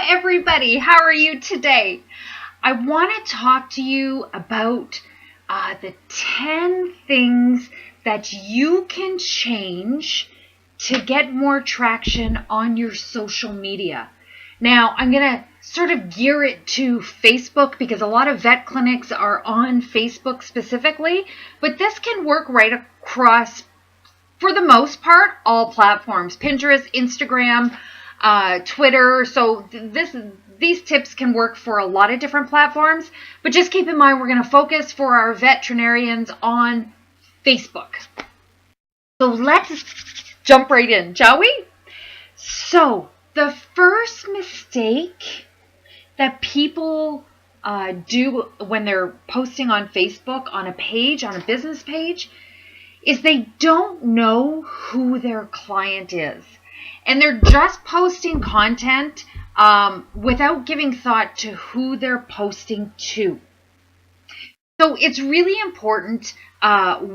everybody. How are you today? I want to talk to you about the 10 things that you can change to get more traction on your social media. Now, I'm going to sort of gear it to Facebook because a lot of vet clinics are on Facebook specifically, but this can work right across, for the most part, all platforms: Pinterest, Instagram, Twitter. So these tips can work for a lot of different platforms, but just keep in mind we're going to focus for our veterinarians on Facebook. So let's jump right in, shall we? So the first mistake that people do when they're posting on Facebook, on a page, on a business page, is they don't know who their client is. And they're just posting content without giving thought to who they're posting to. So it's really important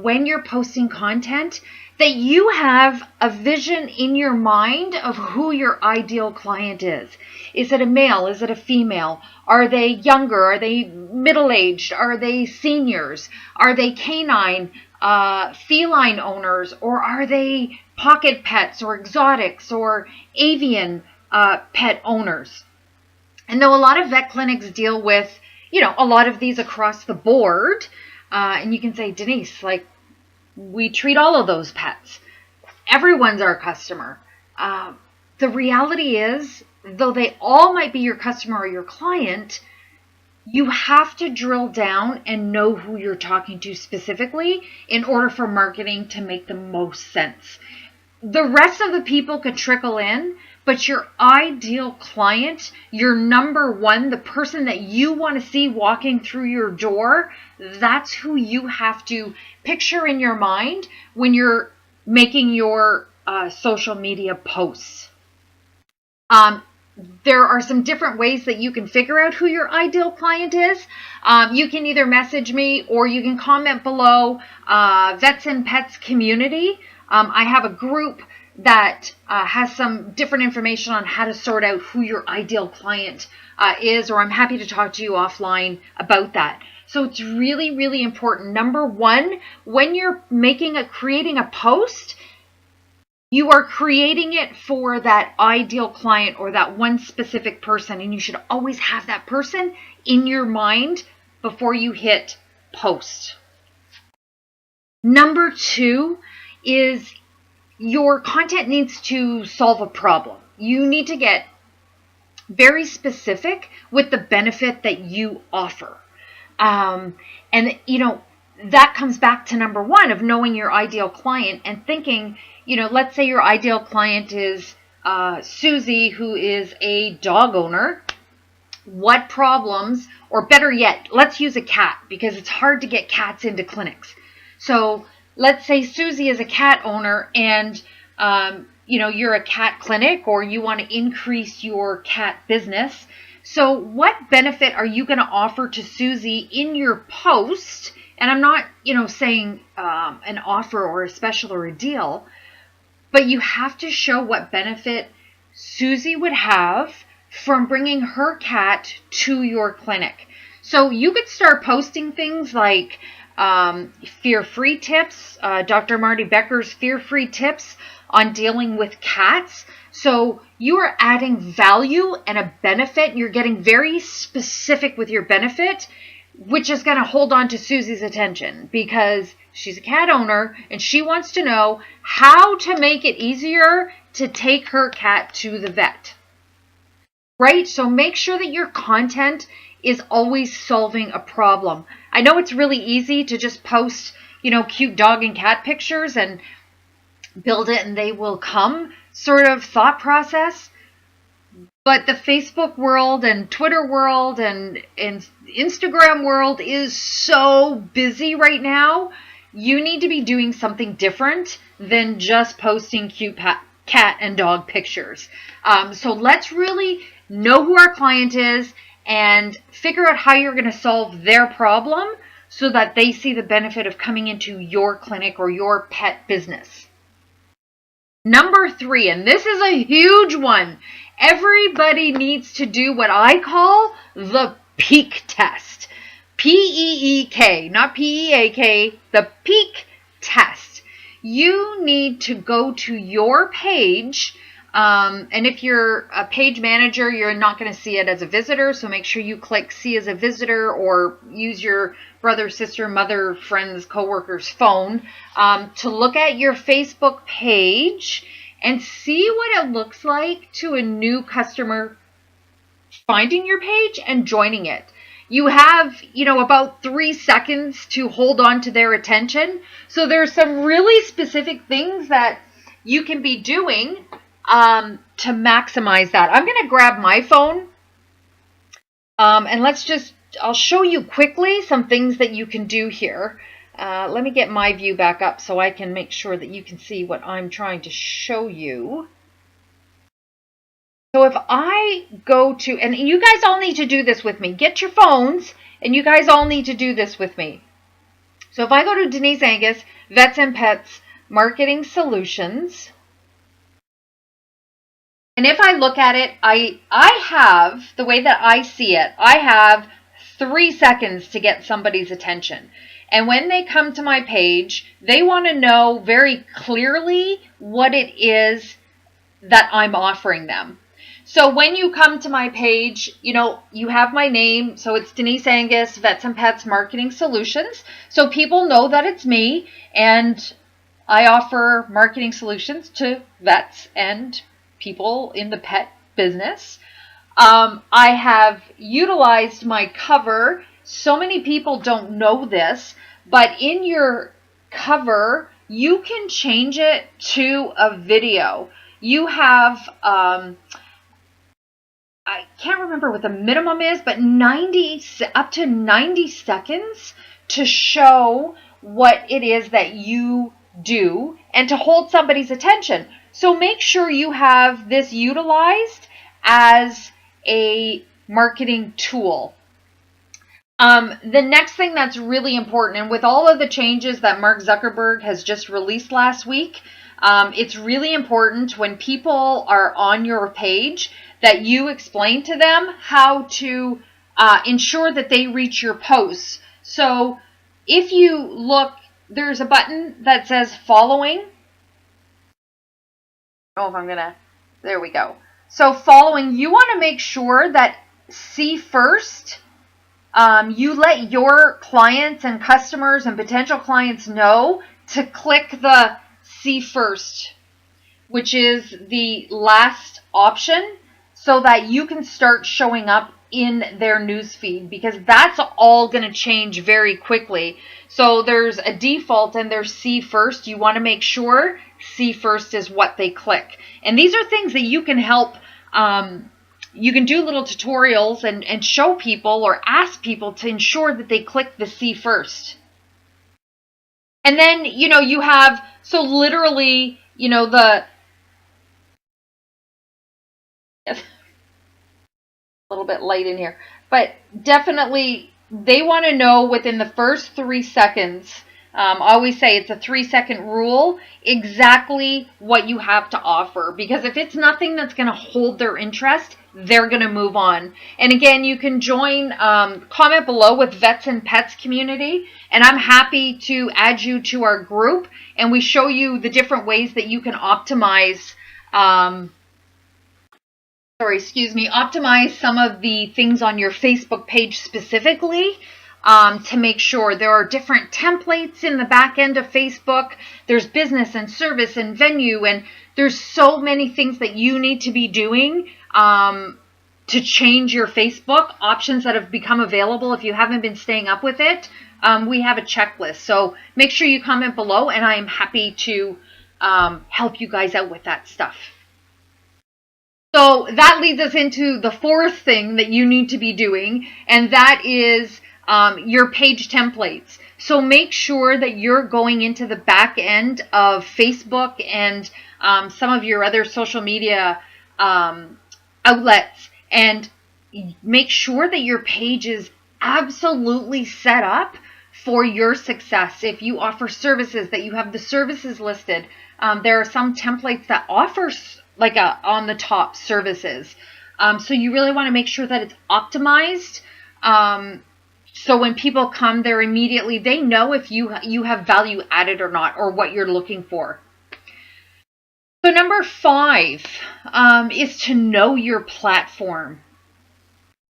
when you're posting content that you have a vision in your mind of who your ideal client is. Is it a male? Is it a female? Are they younger? Are they middle-aged? Are they seniors? Are they canine, feline owners? Or are they pocket pets or exotics or avian pet owners? And though a lot of vet clinics deal with, a lot of these across the board, and you can say, Denise, we treat all of those pets. Everyone's our customer. The reality is, though they all might be your customer or your client, you have to drill down and know who you're talking to specifically in order for marketing to make the most sense. The rest of the people could trickle in, but your ideal client, your number one, the person that you want to see walking through your door, that's who you have to picture in your mind when you're making your social media posts. There are some different ways that you can figure out who your ideal client is. You can either message me or you can comment below Vets and Pets Community. I have a group that has some different information on how to sort out who your ideal client is, or I'm happy to talk to you offline about that. So it's really, really important. Number one, when you're creating a post, you are creating it for that ideal client or that one specific person, and you should always have that person in your mind before you hit post. Number two is your content needs to solve a problem. You need to get very specific with the benefit that you offer. That comes back to number one of knowing your ideal client and thinking, let's say your ideal client is Susie, who is a dog owner. What problems, or better yet, let's use a cat because it's hard to get cats into clinics. So let's say Susie is a cat owner and, you're a cat clinic or you want to increase your cat business. So what benefit are you going to offer to Susie in your post? And I'm not, saying an offer or a special or a deal, but you have to show what benefit Susie would have from bringing her cat to your clinic. So you could start posting things like fear-free tips, Dr. Marty Becker's fear-free tips on dealing with cats. So you are adding value and a benefit. You're getting very specific with your benefit, which is going to hold on to Susie's attention because she's a cat owner and she wants to know how to make it easier to take her cat to the vet. Right? So make sure that your content is always solving a problem. I know it's really easy to just post, cute dog and cat pictures and build it and they will come sort of thought process. But the Facebook world and Twitter world and Instagram world is so busy right now. You need to be doing something different than just posting cute cat and dog pictures. So let's really know who our client is and figure out how you're going to solve their problem so that they see the benefit of coming into your clinic or your pet business. Number 3, and this is a huge one. Everybody needs to do what I call the peak test. P-E-E-K, not P-E-A-K, the peak test. You need to go to your page, and if you're a page manager, you're not going to see it as a visitor, so make sure you click see as a visitor or use your brother, sister, mother, friend's, coworker's phone to look at your Facebook page and see what it looks like to a new customer finding your page and joining it. You have, about 3 seconds to hold on to their attention. So there's some really specific things that you can be doing to maximize that. I'm going to grab my phone and I'll show you quickly some things that you can do here. Let me get my view back up so I can make sure that you can see what I'm trying to show you. So if I go to, and you guys all need to do this with me. Get your phones, and you guys all need to do this with me. So if I go to Denise Angus, Vets and Pets Marketing Solutions, and if I look at it, I have, the way that I see it, I have 3 seconds to get somebody's attention. And when they come to my page, they want to know very clearly what it is that I'm offering them. So when you come to my page, you have my name. So it's Denise Angus, Vets and Pets Marketing Solutions. So people know that it's me, and I offer marketing solutions to vets and people in the pet business. I have utilized my cover. So many people don't know this, but in your cover, you can change it to a video. You have, I can't remember what the minimum is, but up to 90 seconds to show what it is that you do and to hold somebody's attention. So make sure you have this utilized as a marketing tool. The next thing that's really important, and with all of the changes that Mark Zuckerberg has just released last week, it's really important when people are on your page that you explain to them how to ensure that they reach your posts. So if you look, there's a button that says following. Oh, if I'm gonna, there we go. So following, you want to make sure that see first. You let your clients and customers and potential clients know to click the see first, which is the last option, so that you can start showing up in their newsfeed, because that's all going to change very quickly. So there's a default and there's see first. You want to make sure see first is what they click. And these are things that you can help. You can do little tutorials and show people or ask people to ensure that they click the see first. And then, you have, so literally, a little bit light in here, but definitely they want to know within the first 3 seconds. I always say it's a 3-second rule, exactly what you have to offer, because if it's nothing that's going to hold their interest, they're going to move on. And again, you can join, comment below with Vets and Pets community, and I'm happy to add you to our group, and we show you the different ways that you can optimize, optimize some of the things on your Facebook page specifically, to make sure. There are different templates in the back end of Facebook. There's business and service and venue, and there's so many things that you need to be doing to change your Facebook, options that have become available if you haven't been staying up with it. We have a checklist, so make sure you comment below, and I am happy to help you guys out with that stuff. So that leads us into the 4th thing that you need to be doing, and that is your page templates. So make sure that you're going into the back end of Facebook and some of your other social media outlets, and make sure that your page is absolutely set up for your success. If you offer services, that you have the services listed. There are some templates that offer like a on the top services. So you really want to make sure that it's optimized. So when people come, they know if you have value added or not, or what you're looking for. So number 5 is to know your platform.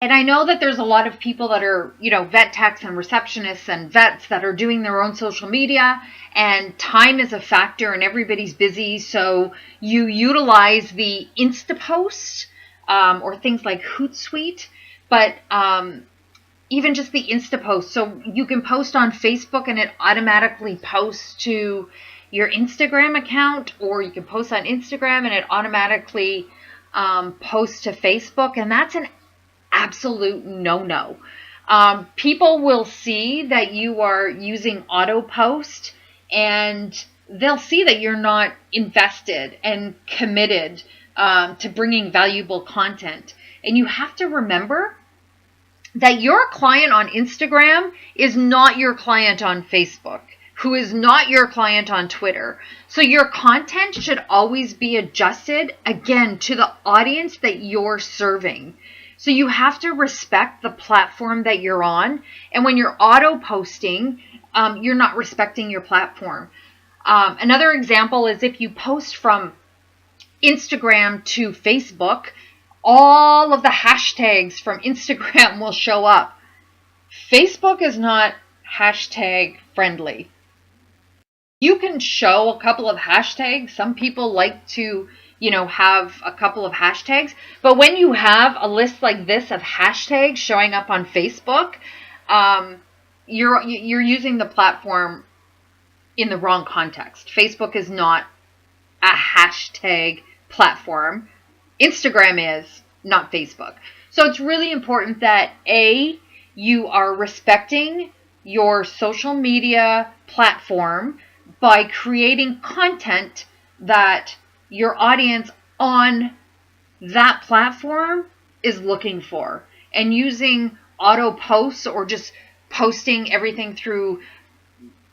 And I know that there's a lot of people that are, vet techs and receptionists and vets that are doing their own social media, and time is a factor and everybody's busy. So you utilize the Instapost or things like Hootsuite, but even just the Instapost. So you can post on Facebook and it automatically posts to your Instagram account, or you can post on Instagram and it automatically posts to Facebook. And that's an absolute no-no. People will see that you are using AutoPost, and they'll see that you're not invested and committed to bringing valuable content. And you have to remember that your client on Instagram is not your client on Facebook, who is not your client on Twitter. So your content should always be adjusted, again, to the audience that you're serving. So you have to respect the platform that you're on. And when you're auto-posting, you're not respecting your platform. Another example is if you post from Instagram to Facebook, all of the hashtags from Instagram will show up. Facebook is not hashtag friendly. You can show a couple of hashtags. Some people like to have a couple of hashtags. But when you have a list like this of hashtags showing up on Facebook, you're using the platform in the wrong context. Facebook is not a hashtag platform. Instagram is, not Facebook. So it's really important that you are respecting your social media platform by creating content that your audience on that platform is looking for, and using auto posts or just posting everything through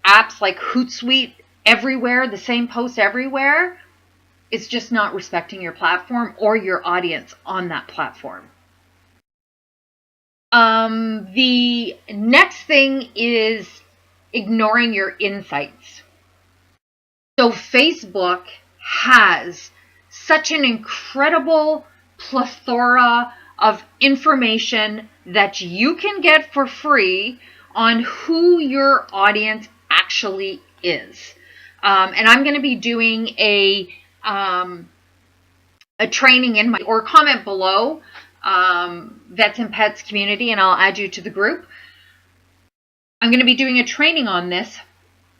apps like Hootsuite everywhere, the same post everywhere, it's just not respecting your platform or your audience on that platform. The next thing is ignoring your insights. So Facebook has such an incredible plethora of information that you can get for free on who your audience actually is. And I'm going to be doing a training in or comment below, Vets and Pets community, and I'll add you to the group. I'm going to be doing a training on this.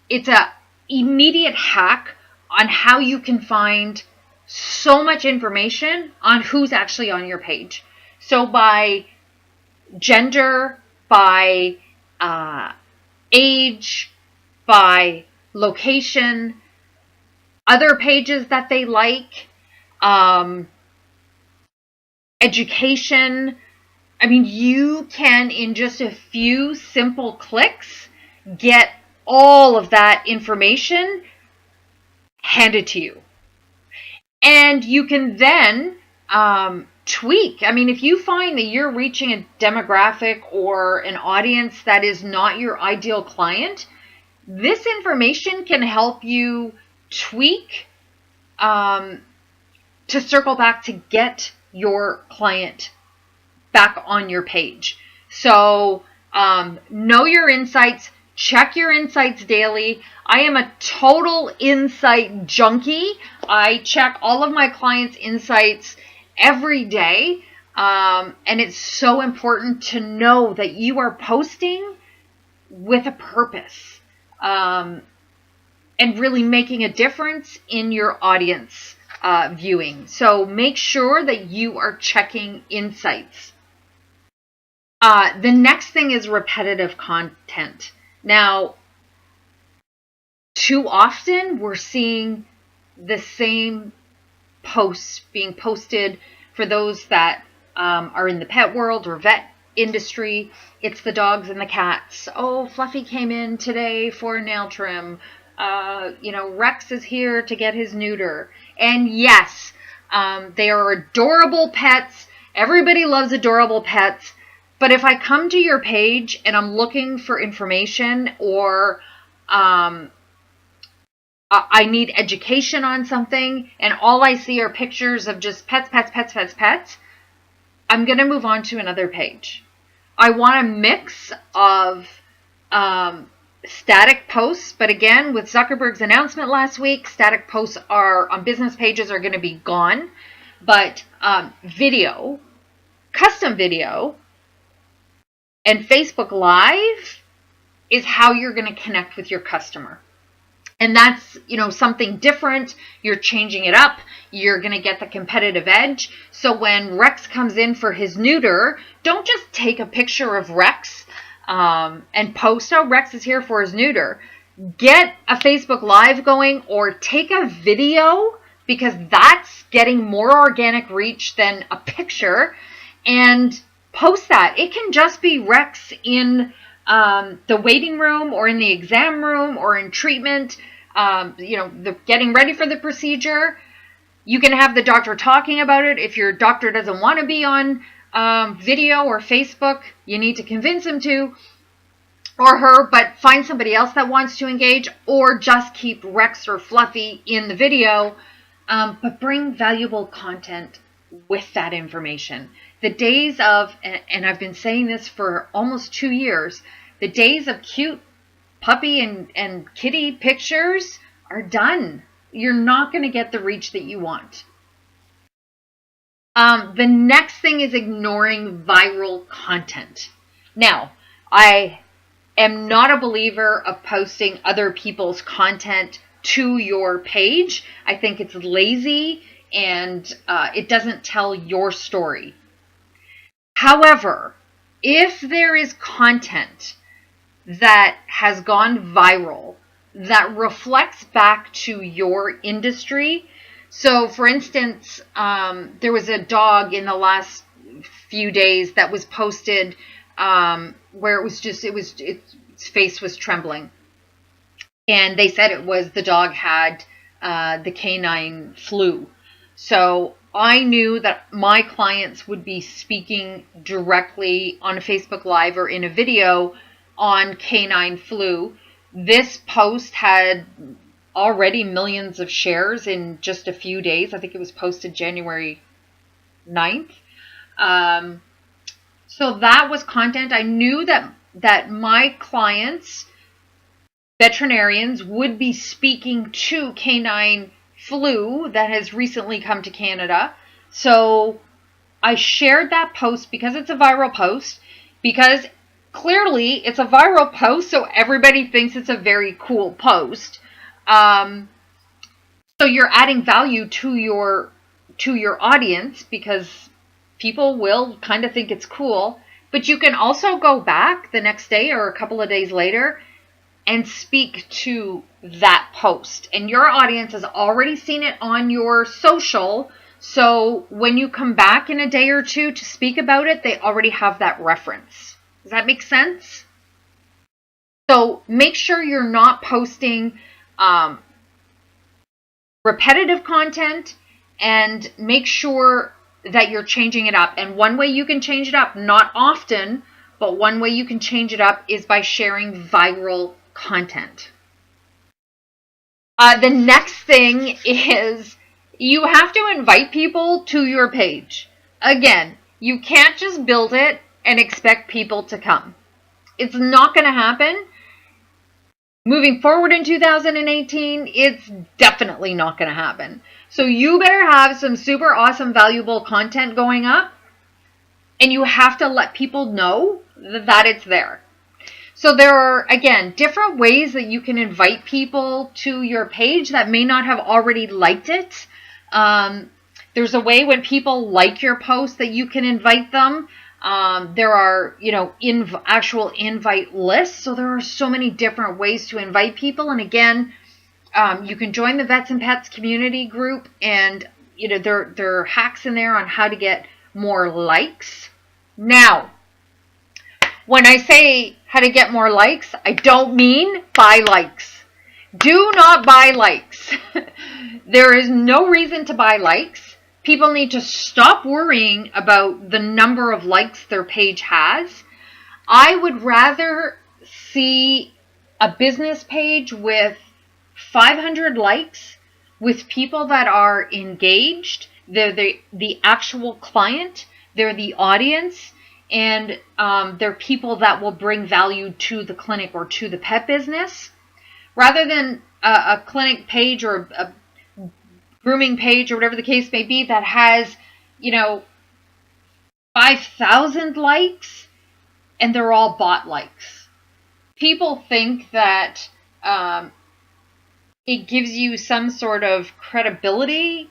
It's a immediate hack on how you can find so much information on who's actually on your page. So by gender, by age, by location, other pages that they like, education. I mean, you can, in just a few simple clicks, get all of that information handed to you. And you can then tweak. I mean, if you find that you're reaching a demographic or an audience that is not your ideal client, this information can help you tweak to circle back to get your client back on your page. So know your insights. Check your insights daily. I am a total insight junkie. I check all of my clients' insights every day. And it's so important to know that you are posting with a purpose and really making a difference in your audience viewing. So make sure that you are checking insights. The next thing is repetitive content. Now, too often we're seeing the same posts being posted for those that are in the pet world or vet industry. It's the dogs and the cats. Oh, Fluffy came in today for nail trim. Rex is here to get his neuter. And yes, they are adorable pets. Everybody loves adorable pets. But if I come to your page and I'm looking for information, or I need education on something, and all I see are pictures of just pets, I'm going to move on to another page. I want a mix of static posts, but again, with Zuckerberg's announcement last week, static posts are on business pages are going to be gone. But video, custom video, and Facebook Live is how you're going to connect with your customer. And that's, something different. You're changing it up. You're going to get the competitive edge. So when Rex comes in for his neuter, don't just take a picture of Rex and post, oh, Rex is here for his neuter. Get a Facebook Live going, or take a video, because that's getting more organic reach than a picture, and post that. It can just be Rex in the waiting room, or in the exam room, or in treatment, getting ready for the procedure. You can have the doctor talking about it. If your doctor doesn't want to be on video or Facebook, you need to convince him to, or her, but find somebody else that wants to engage, or just keep Rex or Fluffy in the video, but bring valuable content with that information. The days of, and I've been saying this for almost 2 years, the days of cute puppy and kitty pictures are done. You're not going to get the reach that you want. The next thing is ignoring viral content. Now, I am not a believer of posting other people's content to your page. I think it's lazy, and it doesn't tell your story. However, if there is content that has gone viral that reflects back to your industry, so for instance, there was a dog in the last few days that was posted where its face was trembling, and they said it was the dog had the canine flu. So I knew that my clients would be speaking directly on a Facebook Live or in a video on canine flu. This post had already millions of shares in just a few days. I think it was posted January 9th. So that was content. I knew that my clients, veterinarians, would be speaking to canine flu that has recently come to Canada. So I shared that post because it's a viral post, because clearly it's a viral post, so everybody thinks it's a very cool post. So you're adding value to your audience, because people will kind of think it's cool. But you can also go back the next day or a couple of days later and speak to that post. And your audience has already seen it on your social. So when you come back in a day or two to speak about it, they already have that reference. Does that make sense? So make sure you're not posting repetitive content, and make sure that you're changing it up. And one way you can change it up, not often, but one way you can change it up is by sharing viral content. The next thing is you have to invite people to your page. Again, you can't just build it and expect people to come. It's not going to happen. Moving forward in 2018, it's definitely not going to happen. So you better have some super awesome, valuable content going up, and you have to let people know that it's there. So there are, again, different ways that you can invite people to your page that may not have already liked it. There's a way when people like your post that you can invite them. There are, actual invite lists. So there are so many different ways to invite people. And again, you can join the Vets and Pets community group, and, there are hacks in there on how to get more likes. Now, when I say how to get more likes, I don't mean buy likes. Do not buy likes. There is no reason to buy likes. People need to stop worrying about the number of likes their page has. I would rather see a business page with 500 likes with people that are engaged. They're the actual client. They're the audience. And they're people that will bring value to the clinic or to the pet business. Rather than a clinic page or a grooming page or whatever the case may be that has, 5,000 likes and they're all bot likes. People think that it gives you some sort of credibility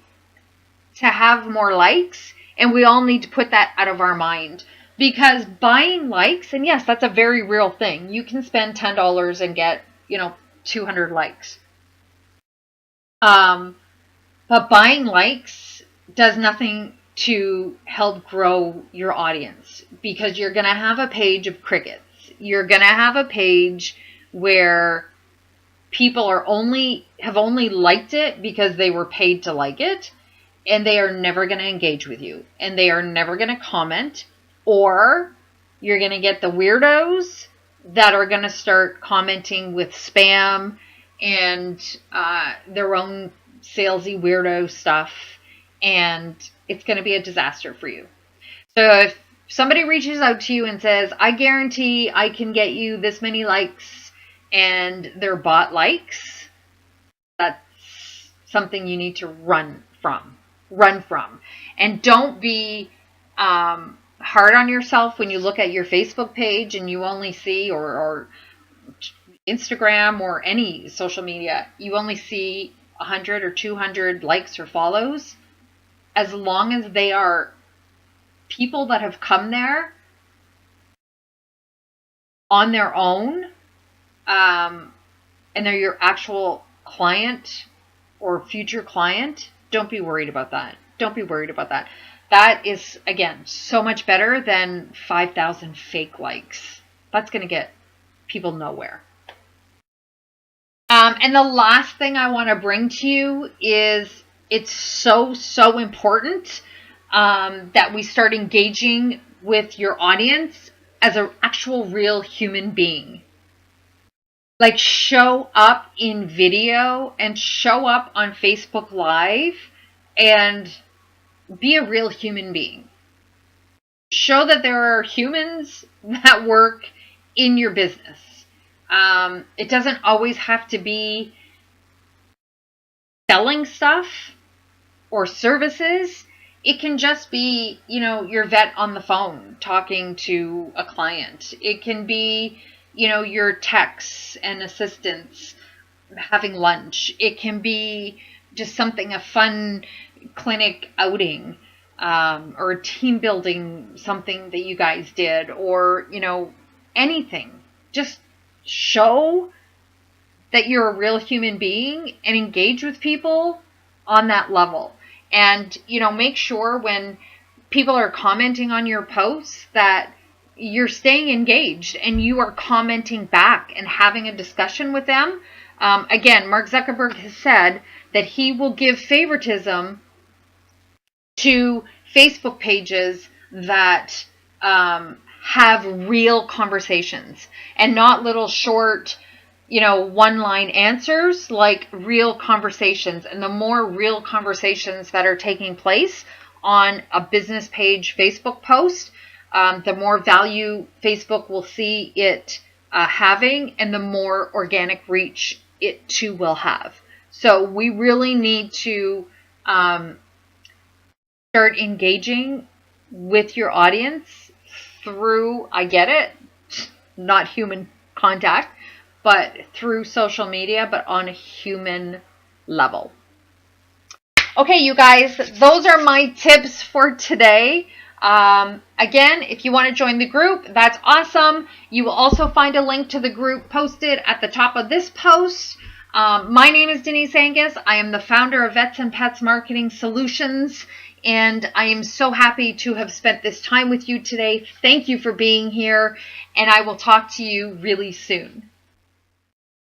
to have more likes, and we all need to put that out of our mind. Because buying likes, and yes, that's a very real thing. You can spend $10 and get, 200 likes. But buying likes does nothing to help grow your audience, because you're going to have a page of crickets. You're going to have a page where people have only liked it because they were paid to like it, and they are never going to engage with you, and they are never going to comment. Or you're going to get the weirdos that are going to start commenting with spam and their own salesy weirdo stuff, and it's going to be a disaster for you. So if somebody reaches out to you and says, I guarantee I can get you this many likes, and they're bot likes, that's something you need to run from. And don't be hard on yourself when you look at your Facebook page and you only see, or Instagram or any social media, you only see 100 or 200 likes or follows. As long as they are people that have come there on their own, and they're your actual client or future client, don't be worried about that. Don't be worried about that. That is, again, so much better than 5,000 fake likes. That's going to get people nowhere. And the last thing I want to bring to you is it's so important that we start engaging with your audience as an actual real human being. Like, show up in video and show up on Facebook Live and be a real human being. Show that there are humans that work in your business. It doesn't always have to be selling stuff or services. It can just be, your vet on the phone talking to a client. It can be, your techs and assistants having lunch. It can be just a fun clinic outing, or a team building, something that you guys did, or, anything. Just show that you're a real human being and engage with people on that level. And, make sure when people are commenting on your posts that you're staying engaged and you are commenting back and having a discussion with them. Again, Mark Zuckerberg has said that he will give favoritism to Facebook pages that have real conversations and not little short, one-line answers, like real conversations. And the more real conversations that are taking place on a business page Facebook post, the more value Facebook will see it having, and the more organic reach it too will have. So we really need to start engaging with your audience through, I get it, not human contact, but through social media, but on a human level. Okay, you guys, those are my tips for today. Again, if you want to join the group, that's awesome. You will also find a link to the group posted at the top of this post. My name is Denise Angus. I am the founder of Vets and Pets Marketing Solutions, and I am so happy to have spent this time with you today. Thank you for being here, and I will talk to you really soon.